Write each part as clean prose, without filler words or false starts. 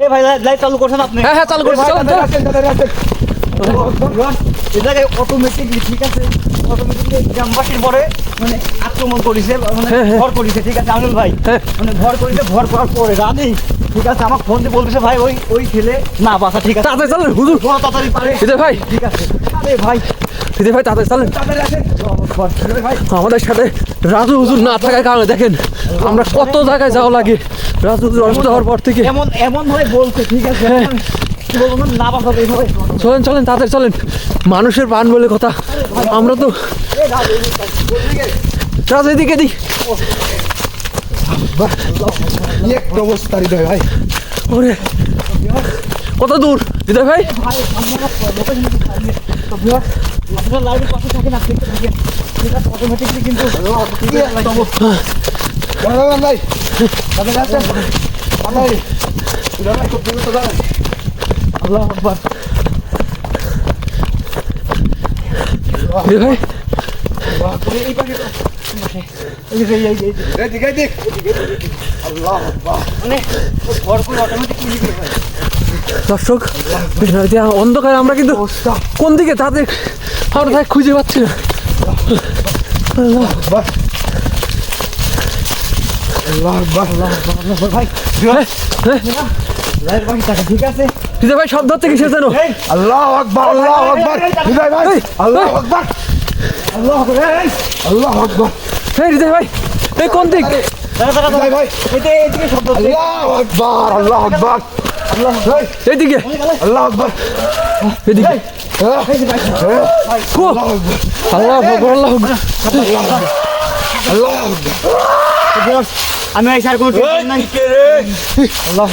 এ ভাই লাইট চালু করছেন আপনি? হ্যাঁ হ্যাঁ চালু করছি, চলেন চলেন। এই জায়গায় অটোমেটিকলি ঠিক আছে, অটোমেটিকলি গ্রামবাসীর পরে মানে আক্রমণ করেছে, মানে ভর করেছে, ঠিক আছে আমিনুল ভাই, মানে ভর করেছে, ভর করার পরে রানি ঠিক আছে আমার ফোন দিয়ে বলতেছে ভাই ওই ছেলে না বাসা, ঠিক আছে তাড়াতাড়ি চলেন হুজুর, বড় তাড়াতাড়ি পারে, হৃদয় ভাই, ঠিক আছে। আরে ভাই হৃদয় ভাই তাড়াতাড়ি চলেন। তাড়াতাড়ি আসেন ভাই। আমাদের সাথে রাজু হুজুর না থাকার কারণে দেখেন আমরা কত জায়গায় যাওয়া লাগে। রাজু হুজুর অসুস্থ হওয়ার পর থেকে এমন ভাবে বলছে, ঠিক আছে কি বলবো না বাসা এইভাবে। চলেন চলেন তাড়াতাড়ি চলেন, মানুষের প্রাণ বলে কথা। আমরা তো রাজু এদিকে দিই অবস্থা হৃদয় ভাই, ওরে কত দূর হৃদয় ভাই? ভাই আপনার লাইভের পাশে থাকেন আপনি, থাকেন ঠিক আছে, অটোমেটিকলি কিন্তু ভাই তাদের আছে ভাই, হৃদয় ভাই খুব দ্রুত যাবেন। আল্লাহু আকবার। হৃদয় ভাই এই পাশে এদিকে এদিক, আল্লাহ আকবার। মানে ভর করে অটোমেটিকলি ভাই। দর্শক অন্ধকারে আমরা কিন্তু কোন দিকে তাদের আমরা তাই খুঁজে পাচ্ছি না। আল্লাহ আকবার, আল্লাহ আকবার, আল্লাহু আকবার ভাই, লাইভের পাশে থাকেন, ঠিক আছে। হৃদয় ভাই শব্দ হচ্ছে কিসের যেন? আল্লাহ আকবার, আল্লাহ আকবার, হৃদয় ভাই, আল্লাহ আকবার, আল্লাহু আকবার। আল্লাহ আকবার, এই হৃদয় ভাই এই কোন দিক? হৃদয় ভাই, এদিকে শব্দ হচ্ছে। আল্লাহ আকবার, আল্লাহ আকবার, আল্লাহ ভাই, এইদিকে আল্লাহ আকবার, এদিকে কো? আল্লাহ আকবার, আল্লাহ আকবার, আল্লাহ আকবার। আল্লাহ আকবার। আমি এই স্যার কোনো টেনশন নাই। আল্লাহ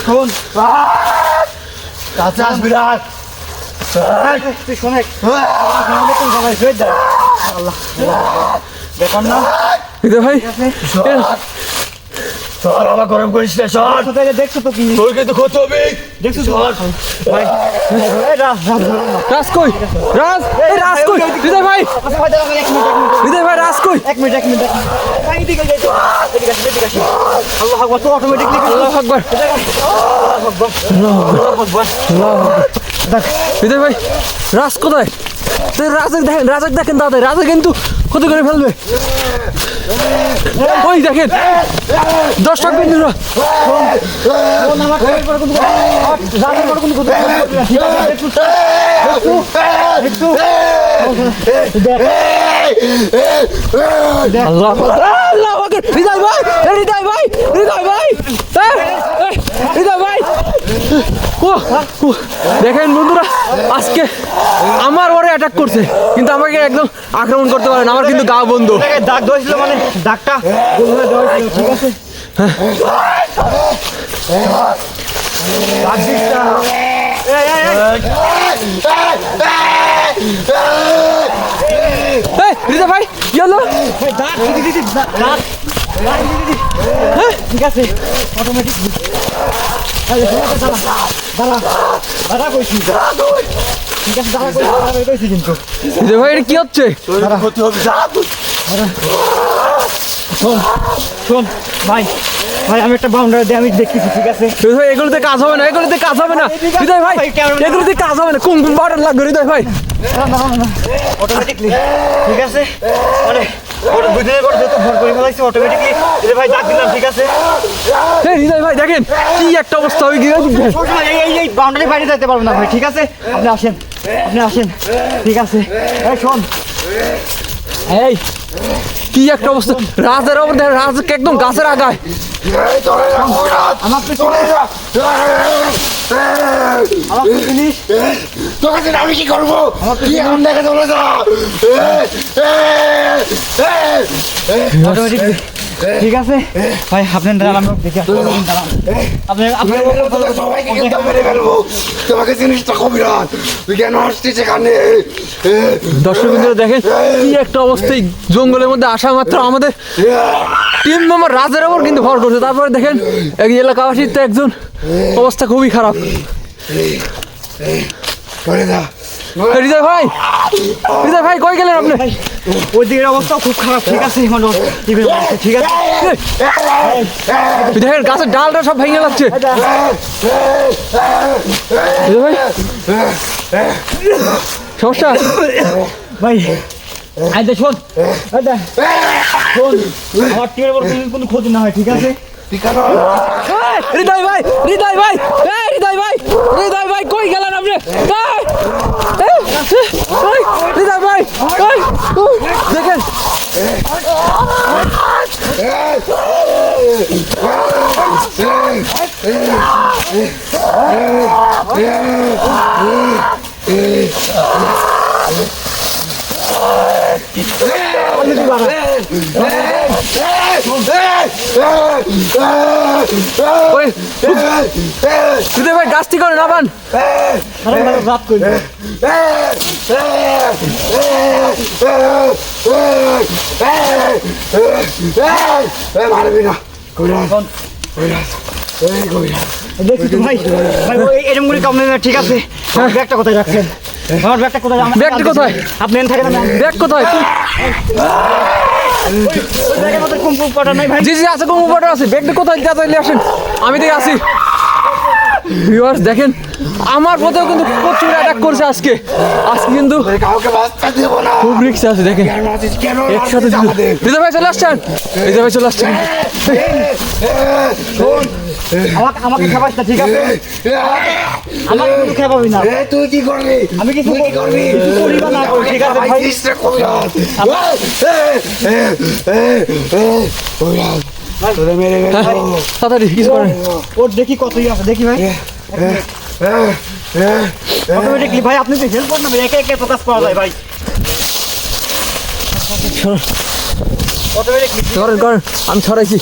শোন কাছে আসবি না। তুই শোনে সবাই শুয়ে দেয়। আল্লাহ ব্যাপার না, হৃদয় ভাই সর বাবা, গরম করিস না, সর। দেখছো তো কি তোর কিন্তু ক্ষতি হবে। দেখছো তো ভাই, রাজ কই? রাজ এই রাজ কই? হৃদয় ভাই, হৃদয় ভাই রাজ কই? এক মিনিট এদিকে যাই তো, এদিকে আসি। আল্লাহ আকবার, তো অটোমেটিকলি আল্লাহু আকবার, হৃদয় ভাই রাজ কোথায়? রাজাক দেখেন দাদা, রাজা কিন্তু ক্ষতি করে ফেলবে। ওই দেখেন দর্শক বিন্দুরা, আল্লাহ আল্লাহ হৃদয় ভাই, হৃদয় ভাই, হৃদয় ভাই, হৃদয় ভাই। দেখেন বন্ধুরা, আজকে আমার ওরে অ্যাটাক করছে কিন্তু আমাকে একদম আক্রমণ করতে পারেন, আমার কিন্তু গা বন্ধ। দাগ ধরেছিল, মানে দাগটা ঠিক আছে। হৃদয় ভাই কি হলো? ঠিক আছে অটোমেটিক দাঁড়া কইছি, ঠিক আছে দাঁড়া কইছি কিন্তু। হৃদয় ভাই এটা কি হচ্ছে? ক্ষতি হবে, শোন ভাই, আমি একটা বাউন্ডারি দিয়ে আমি দেখতেছি, ঠিক আছে। হৃদয় ভাই এগুলোতে কাজ হবে না, এগুলোতে কাজ হবে না হৃদয় ভাই, এগুলোতে কাজ হবে না। কোন বাটন লাগবে হৃদয় ভাই? অটোমেটিকলি ঠিক আছে, মানে বুঝতে পর যেহেতু ভর করে ফেলাইছে অটোমেটিকলি ভাই ডাক দিলাম, ঠিক আছে। হৃদয় ভাই দেখেন কি একটা অবস্থা হয়ে গিয়ে এই বাউন্ডারি বাইরে যেতে পারবো না ভাই, ঠিক আছে। আপনি আসেন ঠিক আছে। এই শোন, এই কি একটা অবস্থা, রাজের ওপর দেখেন, রাজকে একদম গাছের আগায়। আমার জিনিস তোকে আমি কি করবো? কি এখন দেখে চলে যা। অটোমেটিকলি ঠিক আছে ভাই, আপনি দাঁড়ান, দেখি সবাইকে কিন্তু মেরে ফেলবো। তোমাকে জিনিসটা কবিরাজ, তুই কেন আসছিস এখানে? দর্শক বন্ধুরা দেখেন কি একটা অবস্থা, জঙ্গলের মধ্যে আসা মাত্র আমাদের টিম মেম্বার রাজের ওপর কিন্তু ভর করছে। তারপরে দেখেন এই এলাকাবাসীর তো একজন অবস্থা খুবই খারাপ। করে দা হৃদয় ভাই কই গেলেন আপনি? ওই দিকের অবস্থাও খুব খারাপ, ঠিক আছে মানে টিভির মধ্যে, ঠিক আছে। দেখেন গাছের ডালটা সব ভেঙে যাচ্ছে। ভাই সমস্যা ভাই আইদা শোন, আইদা শোন, আমার টিভির উপর কোনো ক্ষতি না হয়, ঠিক আছে। হৃদয় ভাই, হৃদয় ভাই, হৃদয় ভাই, হৃদয় ভাই কই গেলেন আপনি? হৃদয় ভাই দেখেন হৃদয় ভাই গাছটি করে নামান। রাত করি দেখছি তো ভাই, ভাই এরকম করে কামড়ে না, ঠিক আছে। ব্যাগটা কোথায় রাখছেন? আমার ব্যাগটা কোথায়? ব্যাগটা কোথায়? আপনি এখানে থাকেন, ব্যাগ কোথায়? ব্যাগের মধ্যে কম্পিউটার নাই ভাই। জি জি আছে, কম্পিউটার আছে। ব্যাগটা কোথায়? তাড়াতাড়ি আসেন, আমি দেখে আসি। ভিউয়ার্স দেখেন আমার পথেও কিন্তু প্রচুর অ্যাটাক করছে আজকে কিন্তু কাউকে বাঁচতে দেবো না। খুব রিস্ক আছে। দেখেন কেন একসাথে হৃদয় ভাই চলে আসছেন, হৃদয় ভাই চলে আসছেন। আমাকে খাবাস না, ঠিক আছে। আমাকে কিন্তু খাবাবি না। তুই কি করবি? আমি কিছু করবি? করি বা না করি, ঠিক আছে ভাই। মেরে তাড়াতাড়ি কিছু করেন। ওর দেখি কতই আছে, দেখি ভাই। অটোমেটিকলি ভাই আপনি তো হেল্প করুন না, একে একে প্রকাশ করা যায় ভাই। অটোমেটিকলি করেন করেন, আমি ছড়াইছি।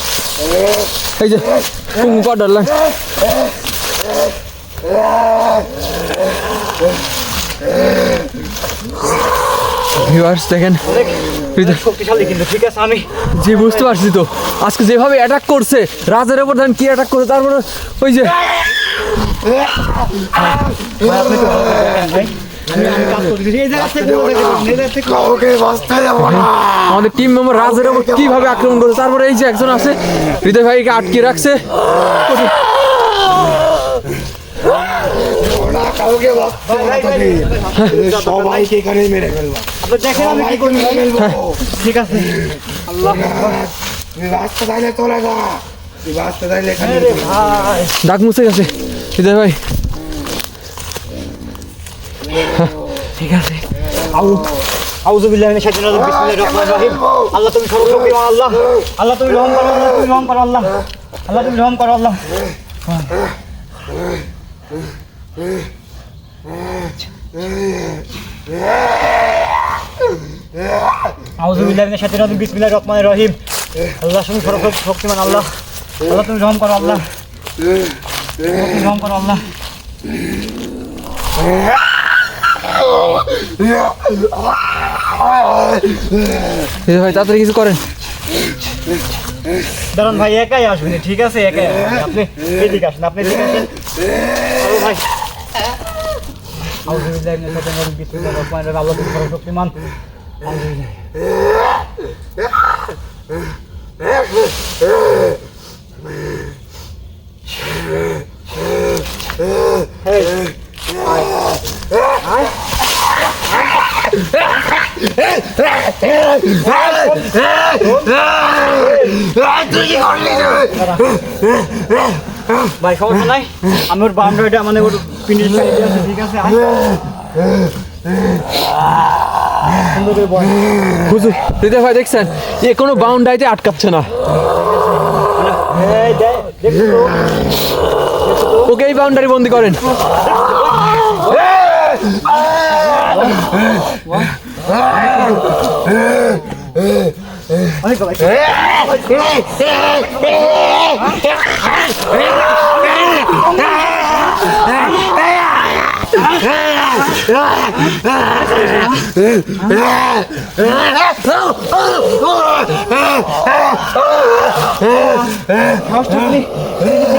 এই যে কুমু পাউডার লাইন। ভিউয়ার্স দেখেন শক্তিশালী কিন্তু, ঠিক আছে। আমি জি বুঝতে পারছি তো আজকে যেভাবে অ্যাটাক করছে রাজের উপর, দেখেন কি অ্যাটাক করছে। তারপরে ওই যে কাউকে বাঁচতে দেবো না। আমাদের টিম মেম্বার রাজের উপর কিভাবে আক্রমণ করছে। তারপরে এই যে একজন আছে হৃদয় ভাইকে আটকে রাখছে। কাউকে বাঁচতে সবাইকে এখানে মেরে ফেলবো। আপনি দেখেন আমি কি করি, ঠিক আছে। আল্লাহ তুই বাঁচতে চাইলে চলে যা, তুই বাঁচতে চাইলে এখানে ভাই, ডাক মুছে গেছে হৃদয় ভাই। ঠিক আছে। আউযুবিল্লাহি মিনাশ শাইতানির রাজিম, বিসমিল্লাহির রহমানির রহিম। আল্লাহ তুমি সর্বশক্তিমান, আল্লাহ আল্লাহ তুমি রহম করো, আল্লাহ তুমি রহম করো, আল্লাহ আল্লাহ তুমি রহম করো, আল্লাহ। আউযুবিল্লাহি মিনাশ শাইতানির রাজিম, বিসমিল্লাহির রহমানির রহিম। আল্লাহ তুমি সর্বশক্তিমান, আল্লাহ আল্লাহ তুমি রহম করো, আল্লাহ তুমি রহম করো, আল্লাহ। হৃদয় ভাই তাড়াতাড়ি কিছু করেন। দাঁড়ান ভাই, একাই আসবেন, ঠিক আছে, একাই আসবেন। আপনি এদিকে আসেন, আপনি এদিকে আসেন। আরে ভাই, আউযুবিল্লাহি মিনাশ শাইতানির রাজিম, বিসমিল্লাহির রহমানির রহিম। আল্লাহ তুমি সর্বশক্তিমান। ভাই সমস্যা নাই, আমি ওর বাউন্ডারিটা মানে ওর পিনের সাইডে আছে, ঠিক আছে। সুন্দর করে বল। হুজুর হৃদয় ভাই দেখছেন এ কোনো বাউন্ডারিতে আটকাচ্ছে না। এই দেখো ওকে এই বাউন্ডারি বন্দি করেন। অনেক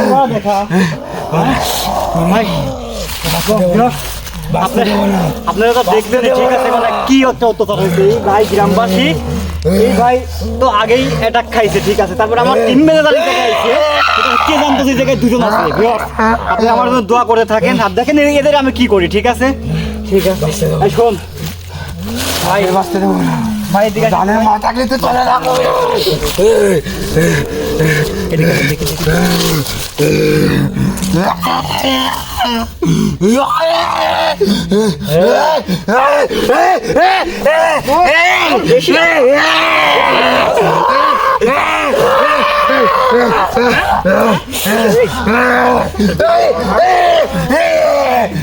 ভাই, দেখা ভাই, আপনারা তো দেখলেন ঠিক আছে, মানে কি হচ্ছে অত্যাচার হয়েছে এই ভাই গ্রামবাসী, এই ভাই তো আগেই অ্যাটাক খাইছে ঠিক আছে, তারপর আমার টিম ম্যানেজার জায়গায় আইছে, কে জানতো যে জায়গায় দুজন আছে। আপনি আমার জন্য দোয়া করে থাকেন, আর দেখেন এদের আমি কি করি ঠিক আছে। ঠিক আছে এই শোন ভাই, বাঁচতে দেবো না ভাই এদিকে আসো। জানের মা থাকলে তো চলে না এদিকে আসো, দেখি, দেখি।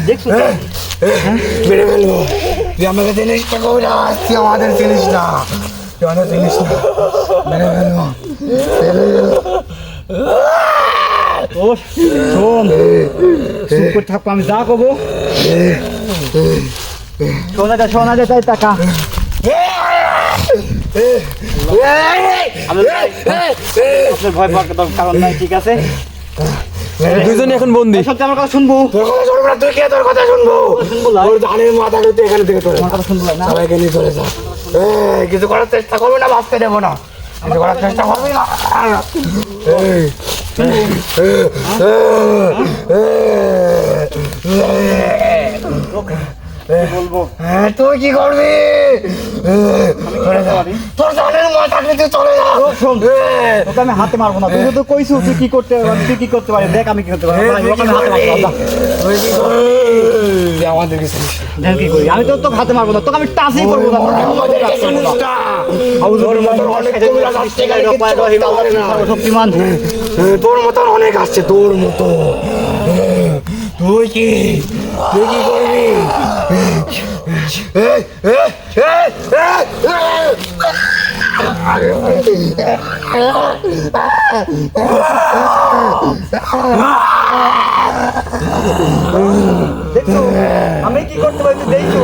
দেখছো তো? মেরে ফেলবো, তুই আমাকে জিনিসটা কবি না, তুই আমাদের জিনিস না, তুই আমাদের জিনিস না, মেরে ফেলবো। ও শোন, চুপ করে থাকবো, আমি যা করবো শোনা যায় তাই টাকা। আপনার ভয় পাওয়ার কারণ নাই ঠিক আছে। দুজনে এখন বন্দি। সত্যি আমার কথা শুনবো, তোর কথা শুনবো না, তুই কে তোর কথা শুনবো? শুনবো না। তোর জানের মা থাকলে তুই এখানে থেকে চলে যা। আমার কথা শুনবো না। সবাইকে নিয়ে চলে যা। কিছু করার চেষ্টা করবি না, বাঁচতে দেবো না, কিছু করার চেষ্টা করবি না। বলবো তুই কি করবি? তোর জানের মা থাকলে তুই চলে যা। শোন, তোকে আমি হাতে মারবো না, তুই তো কইছিস তুই কি করতে পারবি, তুই কি করতে পারিস, দেখ আমি কি করতে পারি। ওকে আমি হাতে মারবো না, তুই আমাদেরকে চিনিস না। দেখ কি করি, আমি তো তোকে হাতে মারবো না, তোকে আমি টাচই করবো না। শক্তিমান তোর মতন অনেক আসছে, তোর মতো। তুই কি করবি? দেখছো আমি কি করতে পারি, তুই দেখছো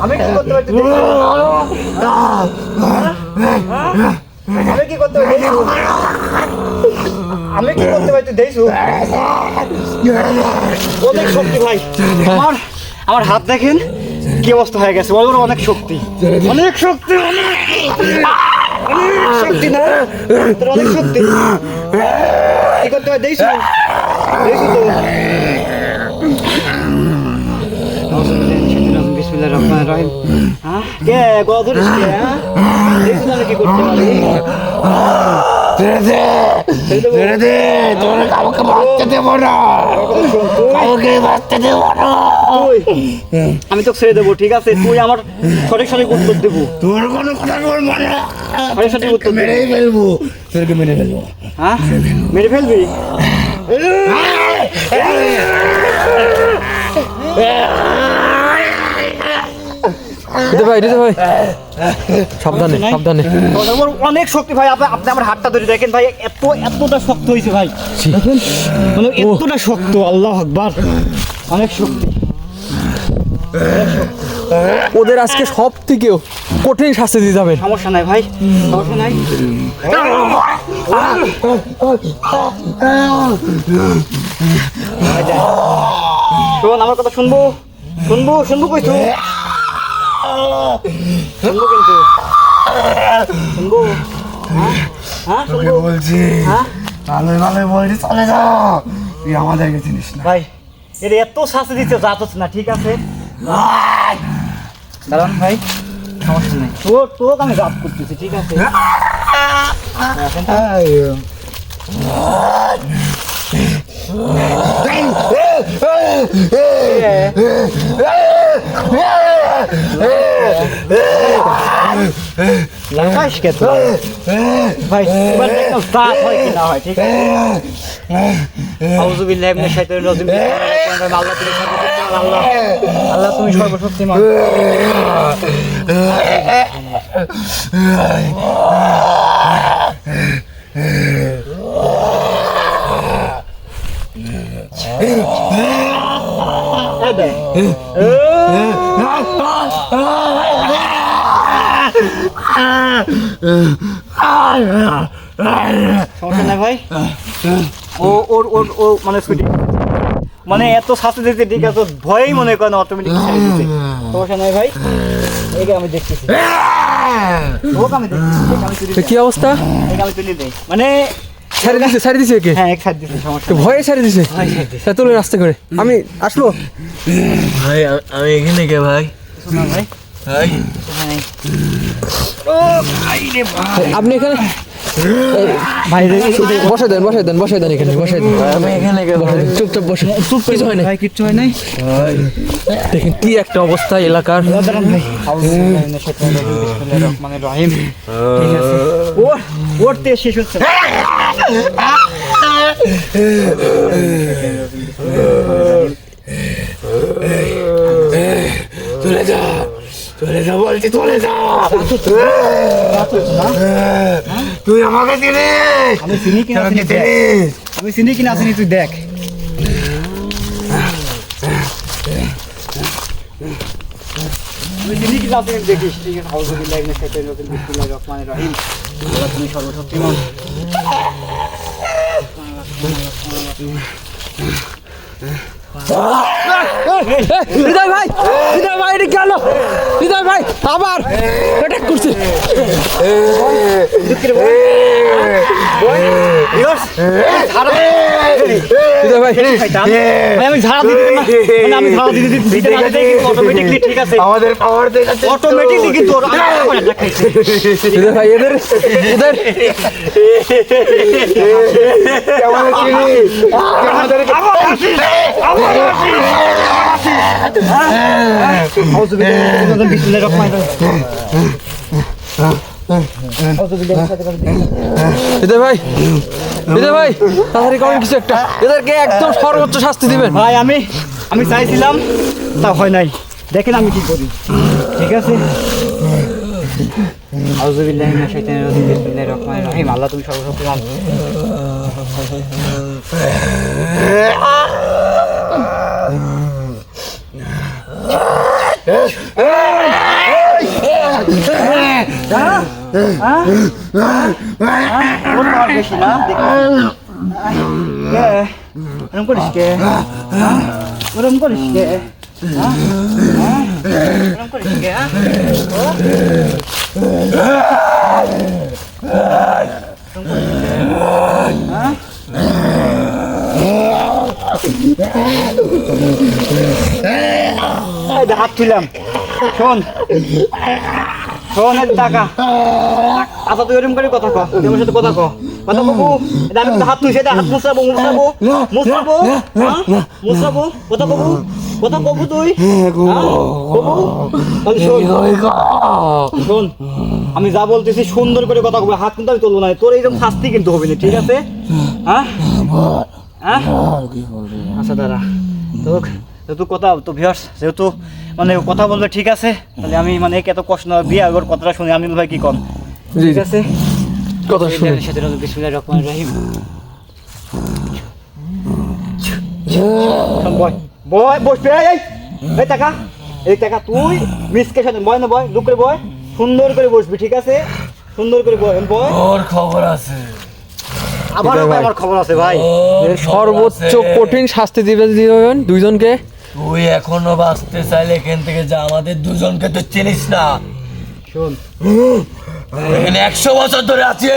আমি কি করতে পারি, তুই দেখছো আমি কি করতে পারি, দেখছো আমি কি করতে পারি, তুই দেখছো। অনেক শক্তি ভাই আমার, আমার হাত দেখেন কি অবস্থা হয়ে গেছে, বড় বড় অনেক শক্তি, অনেক শক্তি, অনেক শক্তি না তোর, অনেক শক্তি। কি করতে হয় দেখছো, দেখছো তো। বিসমিল্লাহির রহমানির রহিম। হ্যাঁ কে গলা ধরিস কে? হ্যাঁ দেখছো না আমি কি করতে পারি। ছেড়ে দে, তোর কাউকে বাঁচতে দেবো না, কাউকে বাঁচতে দেবো না। আমি তো ছেড়ে দেবো ঠিক আছে, তুই আমার সঠিক সঠিক উত্তর দেবো, তোর কোনো কথা বলবো না, সঠিক সঠিক উত্তর দেবো। মেরেই ফেলবো, তোরকে মেরে ফেলবো। হ্যাঁ মেরে ফেলবি। দিতে ভাই সাবধানে সাবধানে। আমার অনেক শক্তি ভাই, আপনি আমার হাতটা ধরে দেখেন ভাই, এতটা শক্ত হয়েছে ভাই, দেখেন মানে এতটা শক্ত, আল্লাহ আকবার, অনেক শক্তি। ওদের আজকে সব থেকেও কঠিন শাস্তি দিতে যাবেন। সমস্যা নাই ভাই, সমস্যা নাই। শোন আমার কথা শুনবো, শুনবো শুনবো কইছো, শুনবো কিন্তু শুনবো। হ্যাঁ তোকে শুনবো। বলছি, হ্যাঁ ভালোই ভালোই বলছি, চলে যা, তুই আমাদেরকে চিনিস না। ভাই এর এত শাস্তি দিতে যাচ্ছে না ঠিক আছে, দাঁড়ান ভাই সমস্যা নেই, তোকে আমি গাপ করতেছি ঠিক আছে। লাগাইস কে তো ভাই, এবার দেখলাম স্টার্ট হয় কি না হয় ঠিক আছে। আউযু বিল্লাহি মিনাশ শাইতানির রাজিম। আল্লাহ তুমি সর্বশক্তিমান, আল্লাহ আল্লাহ তুমি সর্বশক্তিমান। সমস্যা নাই ভাই, ও ওর ওর ও মানে মানে এত শাস্তি দিতে ঠিক আছে ভয়ই মনে করেন অটোমেটিক ছেড়ে দিতে সমস্যা নাই ভাই এইটা আমি দেখতেছি ওকে আমি দেখতেছি একে আমি তুলে তো কি অবস্থা একে আমি তুলে দেই মানে ছাড়ি দিছে একে হ্যাঁ এক সাইড দিতে সমস্যা তো ভয়ে ছাড়ি দিছে ভয় ছেড়ে দিছে। তা তুলে রাস্তা করে আমি আসবো ভাই আমি এখানে কে ভাই শোনা ভাই ভাই শোনা নাই ও ভাই রে ভাই আপনি এখানে ভাই রে বসে দেন এখানে বসে দেন আমি এখানে কে ভাই চুপচাপ বসে চুপ কিছু হয় না ভাই কিচ্ছু হয় নাই দেখেন কি একটা অবস্থা এলাকার দাঁড়ান ভাই রহমানির রহিম ঠিক আছে ওরতে শেষ হচ্ছে চলে যা বলছি চলে যা তুই আমাকে চিনিস আমি চিনি কিনা আমাকে চিনি দেখ। চিনিস আমি চিনি কিনা চিনি তুই দেখ আমি চিনি কিনা চিনি দেখিস ঠিক আছে আউযুবিল্লাহি মিনাশ শাইতানির রাজিম বিসমিল্লাহির রহমানির রহিম আল্লাহ তুমি সর্বশক্তিমান হৃদয় ভাই এটা গেল হৃদয় ভাই আবার অ্যাটাক করছে হৃদয় ভাই আমি ঝাড়া দিতে না মানে আমি ঝাড়া দিতে না দিতে অটোমেটিকলি ঠিক আছে আমাদের পাওয়ার দেখাচ্ছে অটোমেটিকলি কিন্তু ওর খাইছে হৃদয় ভাই এদের আমাদের চিনিস আমাদের বিসমিল্লাহির রহমানির রহিম হৃদয় ভাই তাড়াতাড়ি করেন কিছু একটা এদেরকে একদম সর্বোচ্চ শাস্তি দিবেন ভাই আমি চাইছিলাম তা হয় নাই দেখেন আমি কি করি ঠিক আছে আউযুবিল্লাহি মিনাশ শাইতানির রাজিম বিসমিল্লাহির রহমানির রহিম আল্লাহ তুমি সর্বশক্তিমান ওর পাওয়ার বেশি না ওরম করিস কে ওরম করিস কে ওরম করিস কে হাত তুললাম শোন এর টাকা আচ্ছা তুই ওরকম করে কথা কো তুই আমার সাথে কথা কো কথা বাবু এটা আমি হাত তুই সেটা হাত মুছাবো কথা বাবু তুই বাবু তাহলে শোন আমি যা বলতেছি সুন্দর করে কথা বলবো হাত কিন্তু আমি তুলবো না তোর এইরকম শাস্তি কিন্তু হবে না ঠিক আছে হ্যাঁ আচ্ছা দাঁড়া যেহেতু কথা তো ভিউয়ার্স যেহেতু মানে কথা বলবে ঠিক আছে তাহলে আমি মানে এত কষ্ট না দিয়ে আগর কথাটা শুনি আমিনুল ভাই কি কন ঠিক আছে কথা শুনে বিসমিল্লাহির রহমানির রহিম বসবে এই টাকা তুই মিসকে সাথে বয় না বয় লুক করে বয় সুন্দর করে বসবি ঠিক আছে সুন্দর করে বয় ওর খবর আছে আবার আমার খবর আছে ভাই সর্বোচ্চ কঠিন শাস্তি দিবেন দুইজনকে তুই এখনো বাঁচতে চাইলে এখান থেকে যা আমাদের দুজনকে তো চিনিস না শোন এখানে 100 বছর ধরে আছি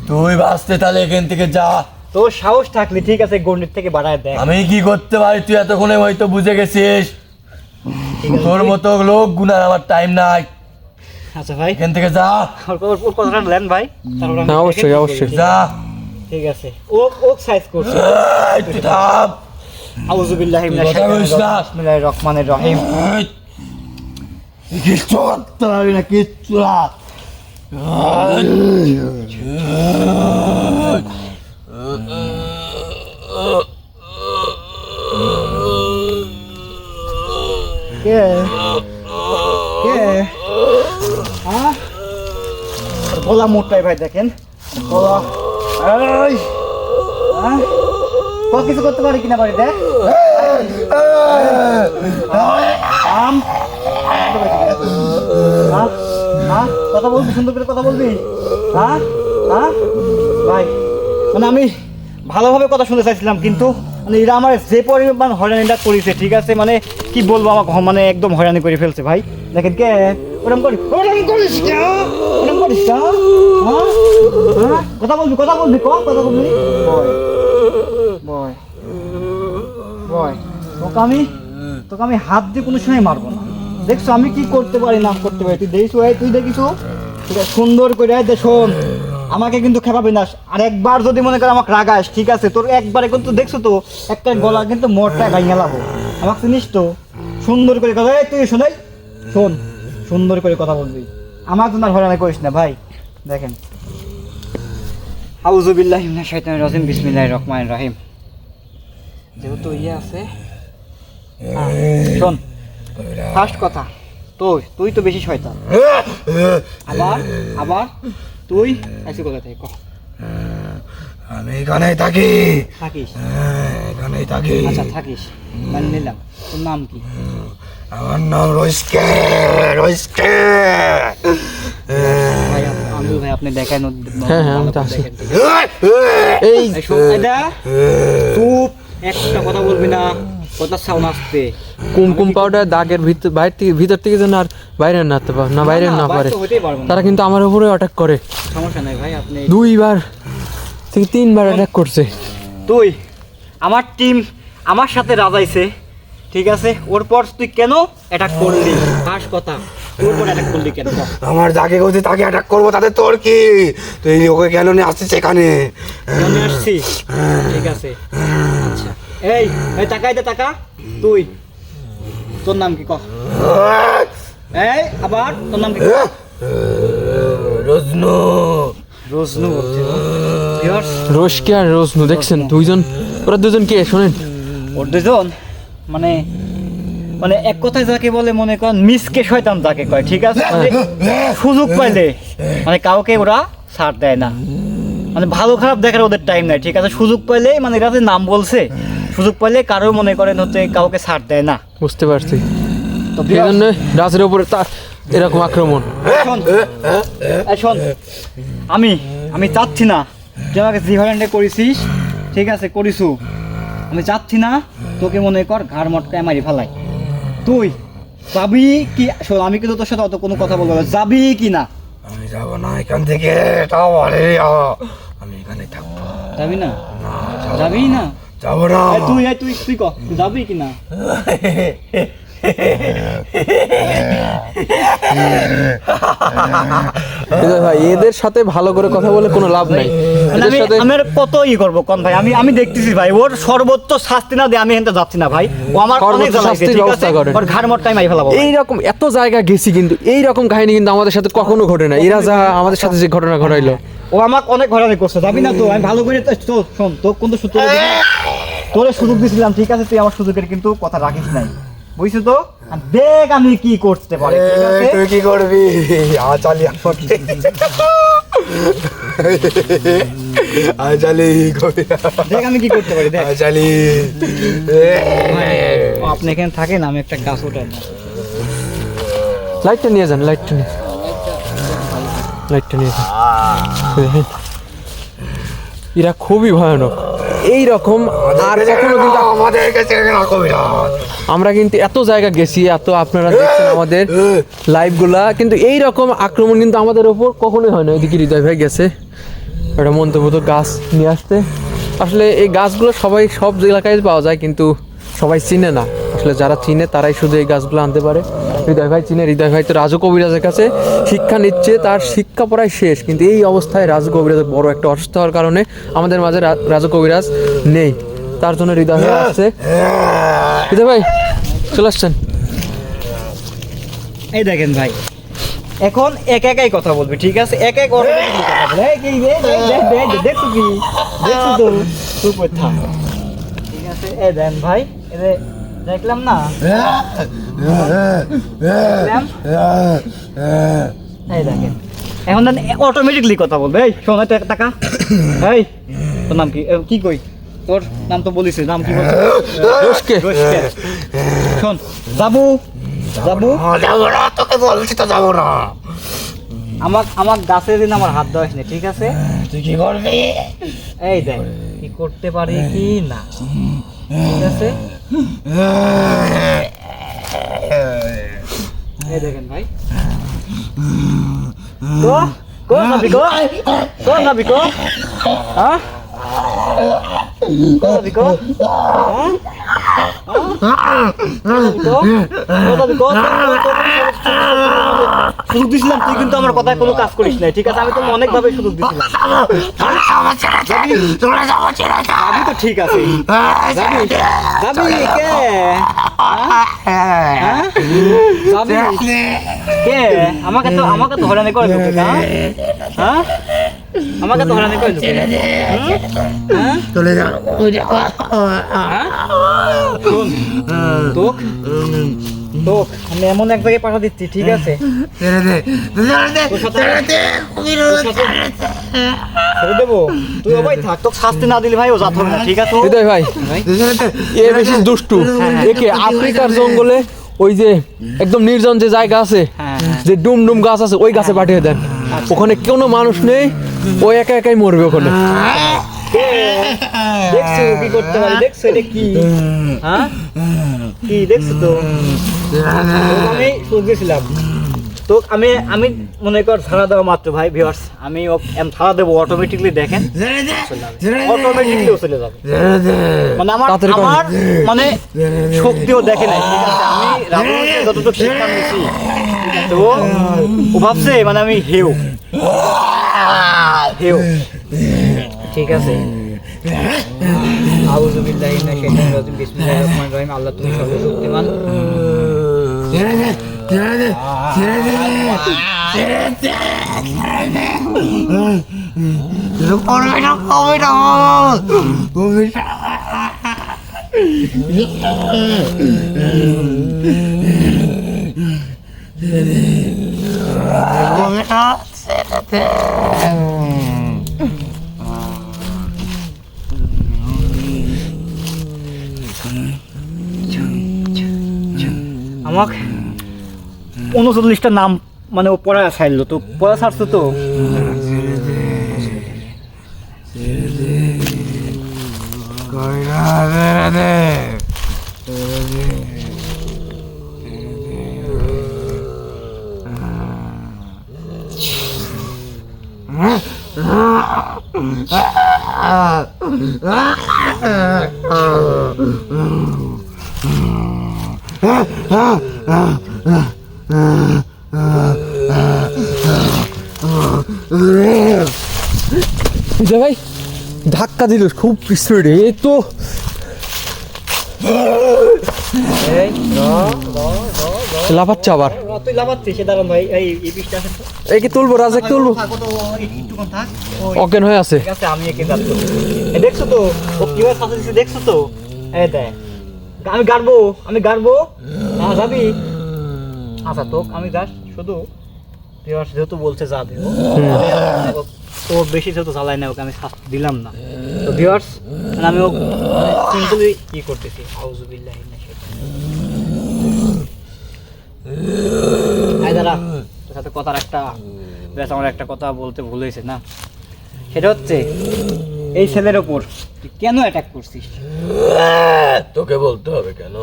তুই বাঁচতে তাহলে এখান থেকে যা তোর সাহস থাকলে ঠিক আছে গন্ডির থেকে বাড়ায় দেখ আমি কি করতে পারি তুই এতক্ষণে হয়তো বুঝে গেছিস তোর মতো লোক গুনার আমার টাইম নাই আচ্ছা ভাই এখান থেকে যা ওর কথাটা নেন ভাই তারপর আমি অবশ্যই যা ঠিক আছে ও সাইজ করছে এই, তুই থাম আউযুবিল্লাহি মিনাশ কথা বলিস শাইতানির না। রাজিম বিসমিল্লাহির রহমানির রহিম এই, কিচ্ছু করতে পারবি না কিচ্ছু না কে হ্যাঁ গলা মোটাই ভাই দেখেন গলা এই হ্যাঁ কিছু করতে পারি কিনা বাড়ি দেখ আম কথা বলবি সুন্দর করে কথা বলবি ভাই মানে আমি ভালোভাবে কথা শুনতে চাইছিলাম কিন্তু মানে এরা আমার যে পরিমাণ হয়রানিটা করেছে ঠিক আছে মানে কি বলবো আমাকে মানে একদম হয়রানি করে ফেলছে ভাই দেখেন কে ওরম করিস না ওরম করিস না হ্যাঁ? হ্যাঁ? কথা বলবি কথা বলবি বয় বয় বয় তোকে আমি হাত দিয়ে কোনো সময় মারবো না দেখছো আমি কি করতে পারি না করতে পারি তুই দেখিস তুই দেখিস ঠিক আছে সুন্দর করে শোন আমাকে কিন্তু খেপাবি না আর একবার যদি মনে কর আমাকে রাগাস ঠিক আছে তোর একবারে কিন্তু দেখছো তো একটা গলা কিন্তু মোটটা ভাঙে লাবো আমাকে চিনিস তো সুন্দর করে কথা তুই শোনাই শোন সুন্দর করে কথা বলবি আমার তো না হয়রানি করিস না ভাই দেখেন আউযুবিল্লাহি মিনাশ শাইতানির রাজিম বিসমিল্লাহির রহমানির রহিম যেহেতু আছে শোন ফার্স্ট কথা তুই তো বেশি শয়তান আবার তুই আইসি কোথা থেকে কহ আমি এখানেই থাকি থাকিস এখানেই থাকি আচ্ছা থাকিস মানে নিলাম তোর নাম কি আমার নাম রইসকে ভাই আমিও ভাই আপনি দেখাই হ্যাঁ, আমি তো আছি। এই এটা চুপ একটা কথা বলবি না কথা সাউন্ড আসতে কুমকুম পাউডার দাগের ভিতর থেকে যেন আর বাইরে না বাইরে না পারে তারা কিন্তু আমার উপরে অ্যাটাক করে সমস্যা নাই ভাই আপনি 2বার থেকে 3বার অ্যাটাক করছে তুই আমার টিম আমার সাথে রাজাইছে ঠিক আছে ওর পর তুই কেন অ্যাটাক করলি ফার্স্ট কথা তোর পর অ্যাটাক করলি কেন আমার যাকে গেছে তাকে অ্যাটাক করবো তাতে তোর কি তুই ওকে কেন নিয়ে আসছিস এখানে কেন আসছিস ঠিক আছে আচ্ছা এই টাকা তুই তোর নাম কি কহ এই আবার তোর নাম কি রজনু রোশকে আর রোজনু দেখছেন ওরা দুজন কে শোনেন ওর দুজন মানে মানে এক কথায় যাকে বলে মনে করেন মিসকে শয়তান যাকে কয় ঠিক আছে মানে সুযোগ পাইলে মানে কাউকে ওরা ছাড় দেয় না মানে ভালো খারাপ দেখার ওদের টাইম নাই ঠিক আছে সুযোগ পাইলে মানে এরা যে নাম বলছে সুযোগ পাইলে কারো মনে করেন হচ্ছে কাউকে ছাড় দেয় না বুঝতে পারছি তো সেই জন্য রাজের উপরে তার এরকম আক্রমণ শোন আমি চাচ্ছি না তুই আমাকে জিভারেন্টে করেছিস ঠিক আছে করিসু আমি চাচ্ছি না তোকে মনে কর ঘাড় মটকায় মারি ফেলাই তুই যাবি কি শোন আমি কিন্তু তোর সাথে অত কোনো কথা বলবো না যাবি কি না আমি যাবো না এখান থেকে আমি এখানে থাকবো যাবি না যাবি না যাবো না তুই কহ যাবি কি না ভাই এদের সাথে ভালো করে কথা বলে কোনো লাভ নাই এদের সাথে আমি কত করবো কোন ভাই আমি দেখতেছি ভাই ওর সর্বোচ্চ শাস্তি না দিয়ে আমি এখানে যাচ্ছি না ভাই ও আমার অনেক জ্বালাইছে ঠিক আছে ওর ঘাড় মটকায় মারি ফেলাবো এইরকম এত জায়গা গেছি কিন্তু এইরকম কাহিনী কিন্তু আমাদের সাথে কখনো ঘটে না এরা যা আমাদের সাথে যে ঘটনা ঘটাইলো ও আমাকে অনেক হয়রানি করছে যাবি না তো আমি ভালো করে চল শোন তো কিন্তু তোরে সুযোগ দিয়েছিলাম ঠিক আছে তুই আমার সুযোগের কিন্তু কথা রাখিস নাই বুঝছো তো দেখ আমি কি করতে পারি তুই কি করবি আচালি দেখ আমি কি করতে পারি দেখ আচালি আপনি এখানে থাকেন আমি একটা গাছ উঠাই লাইটটা নিয়ে যান লাইটটা নিয়ে যান এরা খুবই ভয়ানক এইরকম আর কখনো কিন্তু আমাদের কাছে আমরা কিন্তু এত জায়গা গেছি এত আপনারা দেখছেন আমাদের লাইভগুলা কিন্তু এই রকম আক্রমণ কিন্তু আমাদের ওপর কখনোই হয় না এদিকে হৃদয় ভাই গেছে একটা মন্তব্য গাছ নিয়ে আসতে আসলে এই গাছগুলো সবাই সব এলাকায় পাওয়া যায় কিন্তু সবাই চিনে না আসলে যারা চিনে তারাই শুধু এই গাছগুলো আনতে পারে হৃদয় ভাই চিনে হৃদয় ভাই তো রাজু কবিরাজের কাছে শিক্ষা নিচ্ছে তার শিক্ষা পড়াই শেষ কিন্তু এই অবস্থায় রাজু কবিরাজের বড় একটা অসুস্থ হওয়ার কারণে আমাদের মাঝে রাজু কবিরাজ নেই তার জন্য হৃদয় ভাই আসছে হৃদয় ভাই চলে আসছেন এই দেখেন ভাই এখন একাই কথা বলবি ঠিক আছে এক দেখছো কি দেখছো তো চুপ থাক ঠিক আছে এই দেন ভাই দেখলাম না এই দেখেন এখন অটোমেটিকলি কথা বলবে এই শোন টাকা এই তোর নাম কি কই তোর নাম তো বলিস নাম কি বলছিস শোন যাবো না তোকে বলছি তো যাবো না আমার গাছের দিন আমার হাত দেওয়াস না ঠিক আছে তুই কি করবি এই দেখ কি করতে পারি কি না ঠিক আছে এই দেখেন ভাই কো যাবি কো যাবি কো হ্যাঁ যাবি কো সুযোগ দিছিলাম তুই কিন্তু আমার কথায় কোনো কাজ করিস নাই ঠিক আছে আমি তো অনেক ভাবে সুযোগ দিছিলাম যাবি তো ঠিক আছে যাবি কে যাবি কে আমাকে তো হয়রানি করে তোকে হ্যাঁ আমাকে তো হয়রানি করে তোকে চলে যা তোক আমি এমন এক জায়গায় পাঠা দিচ্ছি ঠিক আছে ছেড়ে দেবো তুই ভাই থাক তোকে শাস্তি না দিলে ভাই ও যাত হবে না ঠিক আছে হৃদয় ভাই এ বেশি দুষ্টু একে আফ্রিকার জঙ্গলে ওই যে একদম নির্জন যে জায়গা আছে যে ডুম গাছ আছে ওই গাছে পাঠিয়ে দেন ওখানে কোনো মানুষ নেই ও একা একাই মরবে ওখানে দেখছো কি করতে পারি দেখছো এটা কি হ্যাঁ কি দেখছো তো আমি শুনতেছিলাম তো আমি মনে কর ছাড়া দেওয়া মাত্র ভাই ভিউয়ার্স আমি ছাড়া দেবো অটোমেটিকলি দেখেন অটোমেটিকলি চলে যাবে মানে আমার মানে শক্তিও দেখে নাই ঠিক আছে আমি রাবণকে যতটুকু শিক্ষা নিয়েছি তো ও ভাবছে মানে আমি হেউ ঠিক আছে আউযু বিল্লাহি মিনাশ শাইতানির রাজিম বিসমিল্লাহির রহমানির রহিম আল্লাহ তুমি সর্বশক্তিমান আমাকে 39টা নাম মানে ও পড়া ছাড়লো তো পড়া ছাড়ছো তো ভাই ধাক্কা দিল খুব স্পিডে এই তো লাফাচ্ছে আবার তুই লাফাচ্ছিস সে দাঁড়ান ভাই এই পিসটা আছে এই কি তুলবো রাজাক তুলবো একটুক্ষণ থাক অজ্ঞান হয়ে আছে ঠিক আছে আমি একে যাচ্ছি দেখছো তো ও কিভাবে সাথে দিচ্ছে দেখছো তো এই দেখ আমি গাড়বো না যাবি আচ্ছা তো আমি যাস শুধু যেহেতু বলছে যা দেবো ও বেশি যেহেতু জ্বালায় না ওকে আমি শাস্তি দিলাম না তো ভিউয়ার্স আমি ও সিম্পলি কি করতেছি আউযু বিল্লাহি মিনাশ শাইতানির দাঁড়া তোর সাথে কথার একটা বেশ আমার একটা কথা বলতে ভুল হয়েছে না সেটা হচ্ছে এই ছেলের ওপর তুই কেন অ্যাটাক করছিস তোকে বলতে হবে কেন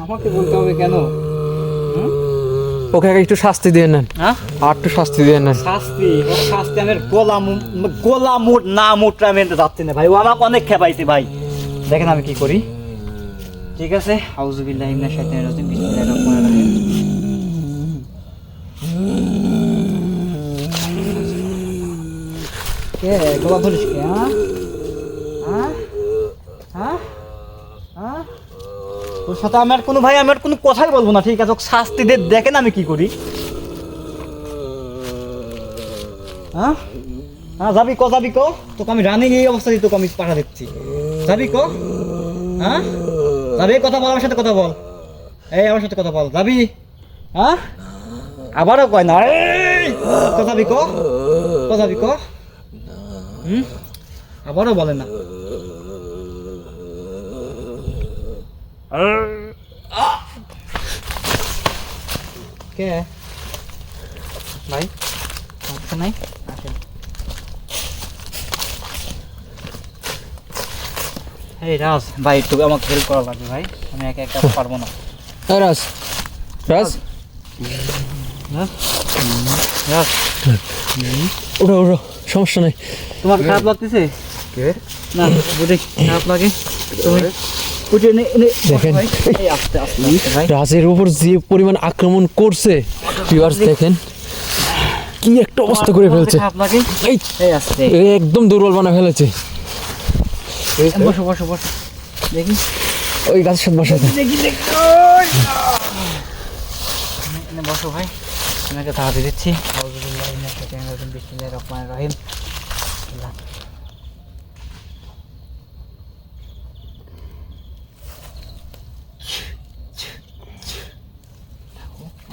আমাকে বলতে হবে কেন ওকে একটু শাস্তি দিয়ে নেন হ্যাঁ আর একটু শাস্তি দিয়ে নেন শাস্তি আমার গোলা মুট না মুটরা আমি যাচ্ছি না ভাই ও আমাকে অনেক খেপাইছে ভাই দেখেন আমি কি করি ঠিক আছে আউযু বিল্লাহি মিনাশ শাইতানির রাজিম বিসমিল্লাহির রহমানির রহিম কে গোলা ধরিস কে হ্যাঁ তোর সাথে আমার কোনো ভাই আমার কোনো কথাই বলবো না ঠিক আছে ওকে শাস্তি দিয়ে দেখেন আমি কি করি হ্যাঁ যাবি কো তোকে আমি রানিং এই অবস্থায় তোকে আমি পাঠা দিচ্ছি যাবি কো হ্যাঁ যাবি কথা বল আমার সাথে কথা বল এই আমার সাথে কথা বল যাবি হ্যাঁ আবারও কয় না যাবি কো আবারও বলে না কে ভাই সমস্যা নাই আসেন এই রাজ ভাই একটু আমাকে হেল্প করা লাগবে ভাই, আমি একা একা পারবো না। রাজ রাজ রাজ ওঠো ওঠো, সমস্যা নাই। তোমার খারাপ লাগতেছে? কে? না বুঝে খারাপ লাগে তুমি উঠে এনে এনে দেখেন। ভাই এই আস্তে আস্তে আস্তে ভাই। রাজের উপর যে পরিমাণ আক্রমণ করছে ভিউয়ার্স দেখেন কি একটা অবস্থা করে ফেলছে। খারাপ লাগে এই এই আস্তে এ একদম দুর্বল বানা ফেলেছে। বসো বসো বসো দেখি ওই গাছের সাথে বসাতে দেখি দেখি এনে বসো ভাই, আপনাকে তাড়া দিয়ে দিচ্ছি। আউযুবিল্লাহি মিনাশ শাইতানির রাজিম, বিসমিল্লাহির রহমানির রহিম।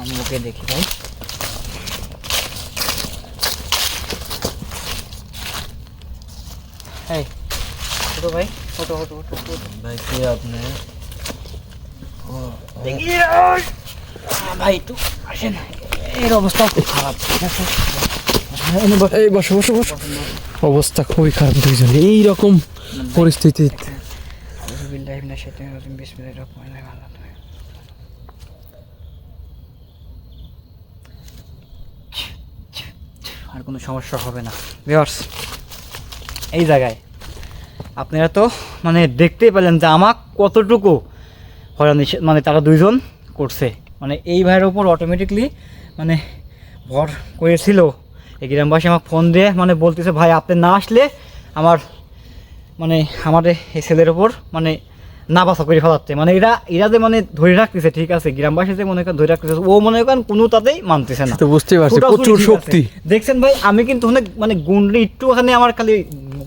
আমি ওকে দেখি ভাই। এই ওঠো ভাই, ওঠো ওঠো ওঠো ওঠো। ভাই কে আপনি? দেখি ভাই একটু আসেন, এর অবস্থা খুব খারাপ, ঠিক আছে? এনে বসো। এই বসো বসো বসো, অবস্থা খুবই খারাপ দুইজন এই রকম পরিস্থিতি। আউযুবিল্লাহি মিনাশ শাইতানির রাজিম, বিসমিল্লাহির রহমানির রহিম। আর কোনো সমস্যা হবে না ভিউয়ার্স। এই জায়গায় আপনারা তো মানে দেখতেই পেলেন যে আমার কতটুকু হয়রানি মানে তারা দুইজন করছে। মানে এই ভাইয়ের ওপর অটোমেটিকলি মানে ভর করেছিল। এই গ্রামবাসী আমাকে ফোন দিয়ে মানে বলতেছে ভাই আপনি না আসলে আমার মানে আমাদের এই ছেলের ওপর মানে না বাসা করে ফেলাচ্ছে। মানে এরা যে মানে ধরে রাখতেছে, ঠিক আছে, গ্রামবাসী যে মনে করেন ধরে রাখতেছে, ও মনে করেন কোনো তাতেই মানতেছে না। তো বুঝতেই পারছি ছোটাছুটি প্রচুর ঠিক আছে। শক্তি। দেখছেন ভাই আমি কিন্তু অনেক মানে গুন্ডি একটুখানি আমার খালি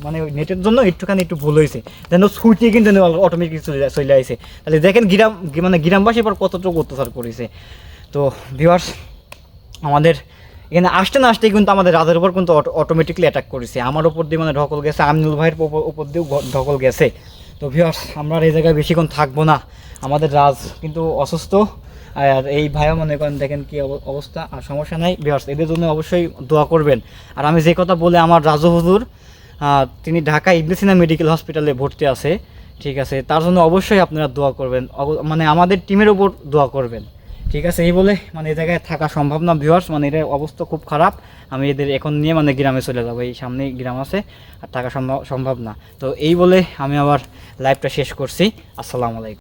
মানে ওই নেটের জন্য একটুখানি একটু ভুল হয়েছে, যেন ছুটিয়ে কিন্তু অটোমেটিক চলে আসে। তাহলে দেখেন মানে গ্রামবাসী এবার কতটুকু অত্যাচার করেছে। তো ভিউয়ার্স আমাদের এখানে আসতে না আসতেই কিন্তু আমাদের রাজের উপর কিন্তু অটোমেটিকলি অ্যাটাক করেছে। আমার উপর দিয়ে মানে ঢকল গেছে, আমিনুল ভাইয়ের উপর দিয়েও ঢকল গেছে। তো ভিউয়ার্স আমরা আর এই জায়গায় বেশিক্ষণ থাকবো না, আমাদের রাজ কিন্তু অসুস্থ। আর এই ভাইও মনে করেন দেখেন কি অবস্থা। আর সমস্যা নাই ভিউয়ার্স, এদের জন্য অবশ্যই দোয়া করবেন। আর আমি যে কথা বলে আমার রাজু হুজুর তিনি ঢাকা ইবনে সিনা মেডিকেল হসপিটালে ভর্তি আছে, ঠিক আছে, তার জন্য অবশ্যই আপনারা দোয়া করবেন, মানে আমাদের টিমের উপর দোয়া করবেন, ঠিক আছে। এই বলে মানে এই জায়গায় থাকা সম্ভব না ভিউয়ার্স, মানে এর অবস্থা খুব খারাপ। আমি এদের এখন নিয়ে মানে গ্রামে চলে যাবো, এই সামনেই গ্রাম আছে, আর থাকা সম্ভব না। তো এই বলে আমি আবার লাইভটা শেষ করছি। আসসালামু আলাইকুম।